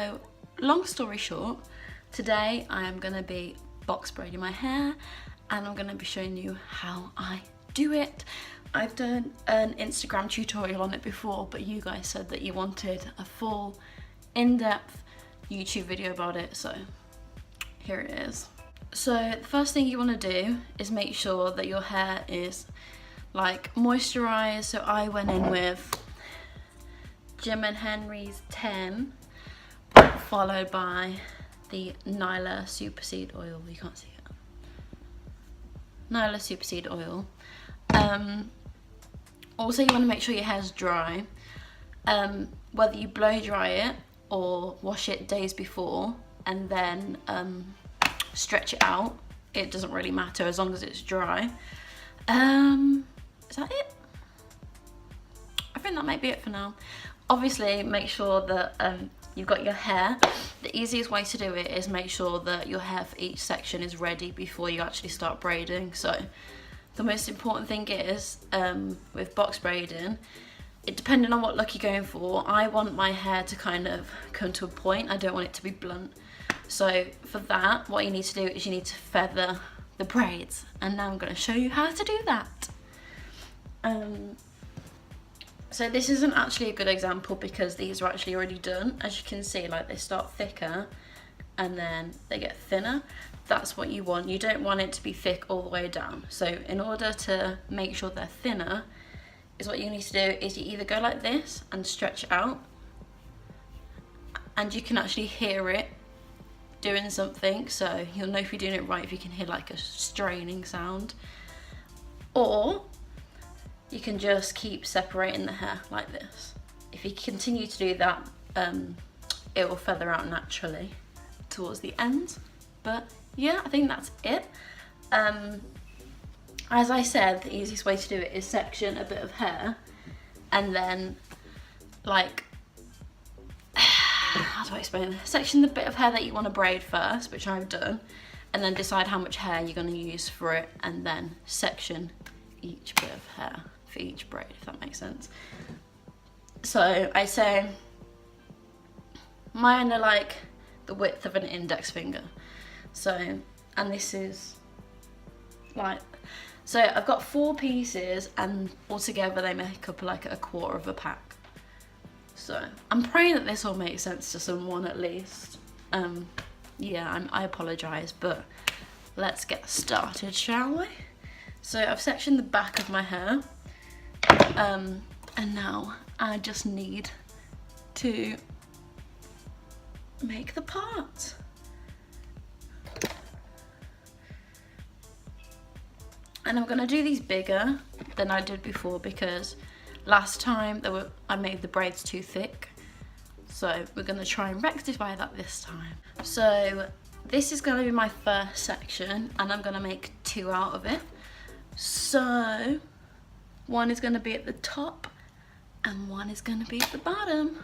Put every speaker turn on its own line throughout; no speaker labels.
So long story short, today I am going to be box braiding my hair and I'm going to be showing you how I do it. I've done an Instagram tutorial on it before, but you guys said that you wanted a full in-depth YouTube video about it, so here it is. So the first thing you want to do is make sure that your hair is like moisturized. So I went in with Jim and Henry's 10, followed by the Nyla Super Seed Oil. You can't see it. Nyla Super Seed Oil. Also, you want to make sure your hair's dry. Whether you blow dry it or wash it days before and then stretch it out, it doesn't really matter as long as it's dry. Is that it? I think that might be it for now. Obviously, make sure that you've got your hair. The easiest way to do it is make sure that your hair for each section is ready before you actually start braiding. So the most important thing is, with box braiding, depending on what look you're going for, I want my hair to kind of come to a point. I don't want it to be blunt. So for that, what you need to do is you need to feather the braids. And now I'm going to show you how to do that. So this isn't actually a good example because these are actually already done. As you can see, like they start thicker and then they get thinner. That's what you want. You don't want it to be thick all the way down. So in order to make sure they're thinner, is what you need to do is you either go like this and stretch it out, and you can actually hear it doing something, so you'll know if you're doing it right if you can hear like a straining sound. Or you can just keep separating the hair like this. If you continue to do that, it will feather out naturally towards the end. But yeah, I think that's it. As I said, the easiest way to do it is section a bit of hair and then like, how do I explain this? Section the bit of hair that you want to braid first, which I've done, and then decide how much hair you're going to use for it, and then section each bit of hair for each braid, if that makes sense. So I say mine are like the width of an index finger. So, and this is like, so I've got 4 pieces and altogether they make up like a quarter of a pack. So I'm praying that this will make sense to someone at least. Yeah, I apologise, but let's get started, shall we? So I've sectioned the back of my hair, and now I just need to make the part. And I'm gonna do these bigger than I did before because last time I made the braids too thick. So we're gonna try and rectify that this time. So this is gonna be my first section and I'm gonna make 2 out of it. So one is gonna be at the top and one is gonna be at the bottom.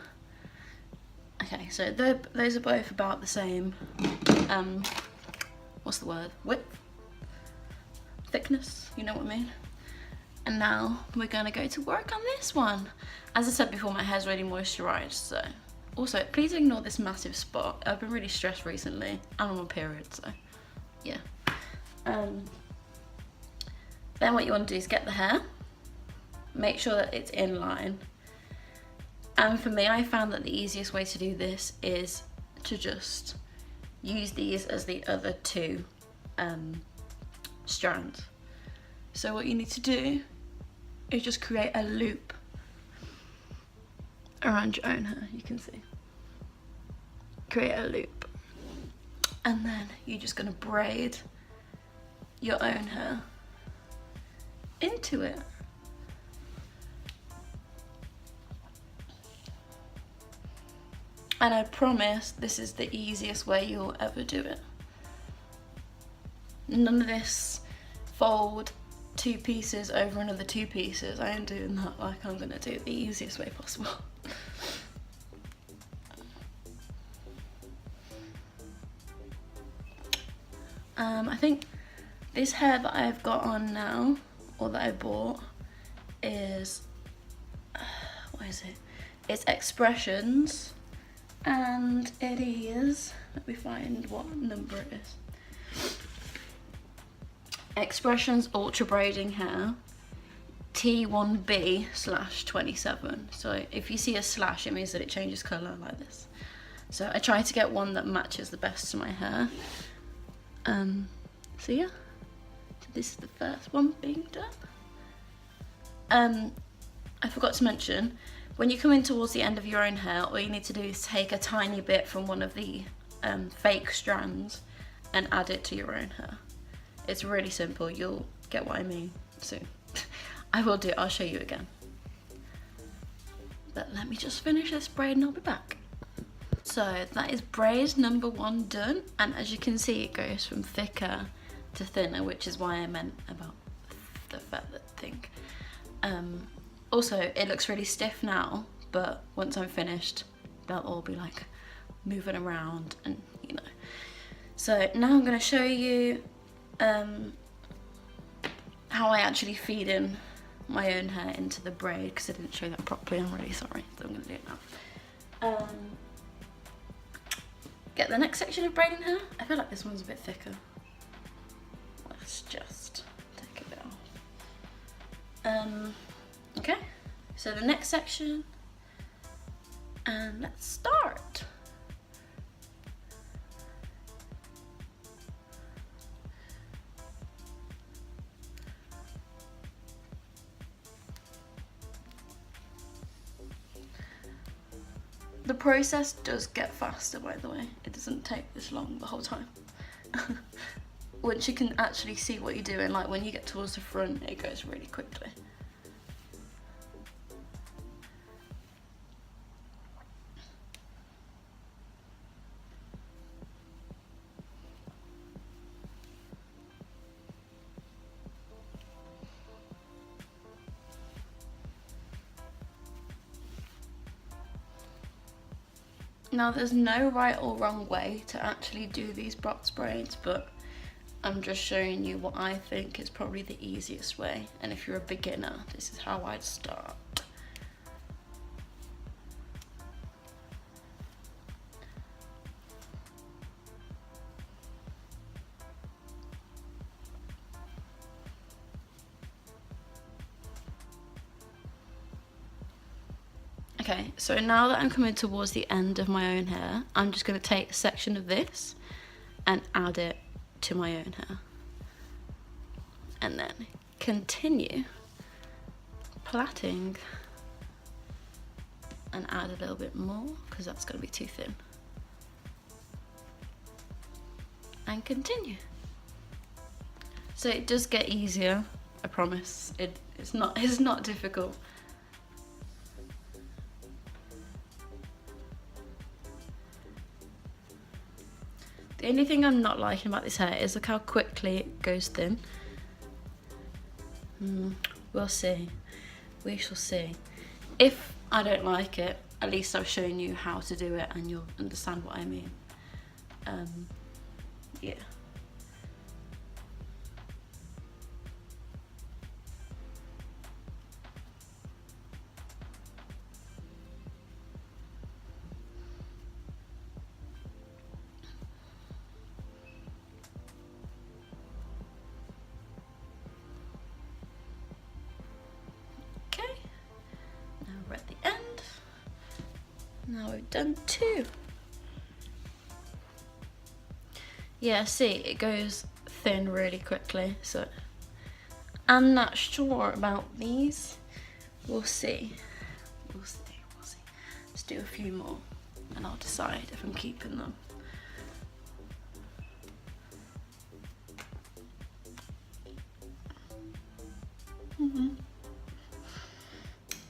Okay, so those are both about the same, what's the word, width? Thickness, you know what I mean? And now we're gonna go to work on this one. As I said before, my hair's already moisturized, so. Also, please ignore this massive spot. I've been really stressed recently, and I'm on my period, so yeah. Then what you want to do is get the hair, make sure that it's in line. And for me, I found that the easiest way to do this is to just use these as the other 2 strands. So what you need to do is just create a loop around your own hair, you can see. Create a loop. And then you're just gonna braid your own hair into it. And I promise this is the easiest way you'll ever do it. None of this fold 2 pieces over another 2 pieces. I ain't doing that. Like, I'm gonna do it the easiest way possible. I think this hair that I've got on now, or that I bought, is, what is it? It's Expressions, and it is, let me find what number it is. Expressions Ultra Braiding Hair T1B/27. So if you see a slash, it means that it changes colour like this. So I try to get one that matches the best to my hair. So yeah, so this is the first one being done. I forgot to mention, when you come in towards the end of your own hair, all you need to do is take a tiny bit from one of the fake strands and add it to your own hair. It's really simple, you'll get what I mean soon. I will do, I'll show you again. But let me just finish this braid and I'll be back. So that is braid number 1 done, and as you can see it goes from thicker to thinner, which is why I meant about the feather thing. Also, it looks really stiff now, but once I'm finished, they'll all be like moving around and you know. So now I'm going to show you how I actually feed in my own hair into the braid, because I didn't show that properly. I'm really sorry, so I'm going to do it now. Get the next section of braiding hair. I feel like this one's a bit thicker. Let's just take a bit off. Okay, so the next section, and let's start. The process does get faster, by the way. It doesn't take this long the whole time. Once you can actually see what you're doing, like when you get towards the front, it goes really quickly. Now there's no right or wrong way to actually do these box braids, but I'm just showing you what I think is probably the easiest way, and if you're a beginner, this is how I'd start. Okay, so now that I'm coming towards the end of my own hair, I'm just going to take a section of this and add it to my own hair. And then continue plaiting and add a little bit more, because that's going to be too thin. And continue. So it does get easier, I promise. It's not difficult. The only thing I'm not liking about this hair is look how quickly it goes thin. We'll see. We shall see. If I don't like it, at least I've shown you how to do it and you'll understand what I mean. Yeah. We're at the end. Now we've done 2. Yeah, see, it goes thin really quickly, so I'm not sure about these. We'll see. We'll see. Let's do a few more and I'll decide if I'm keeping them.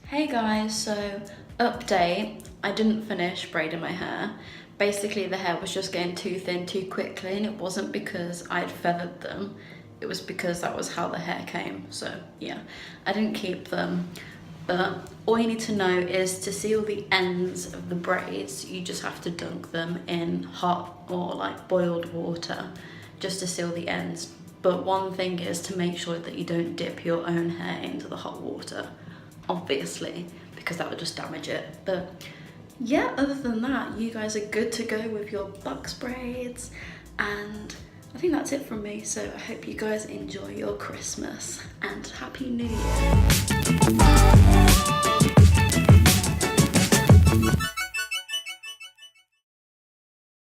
Hey guys, so update, I didn't finish braiding my hair. Basically the hair was just getting too thin too quickly, and it wasn't because I'd feathered them, it was because that was how the hair came. So yeah, I didn't keep them, but all you need to know is to seal the ends of the braids, you just have to dunk them in hot or like boiled water just to seal the ends. But one thing is to make sure that you don't dip your own hair into the hot water, obviously, because that would just damage it. But yeah, other than that, you guys are good to go with your box braids, and I think that's it from me. So I hope you guys enjoy your Christmas and Happy New Year.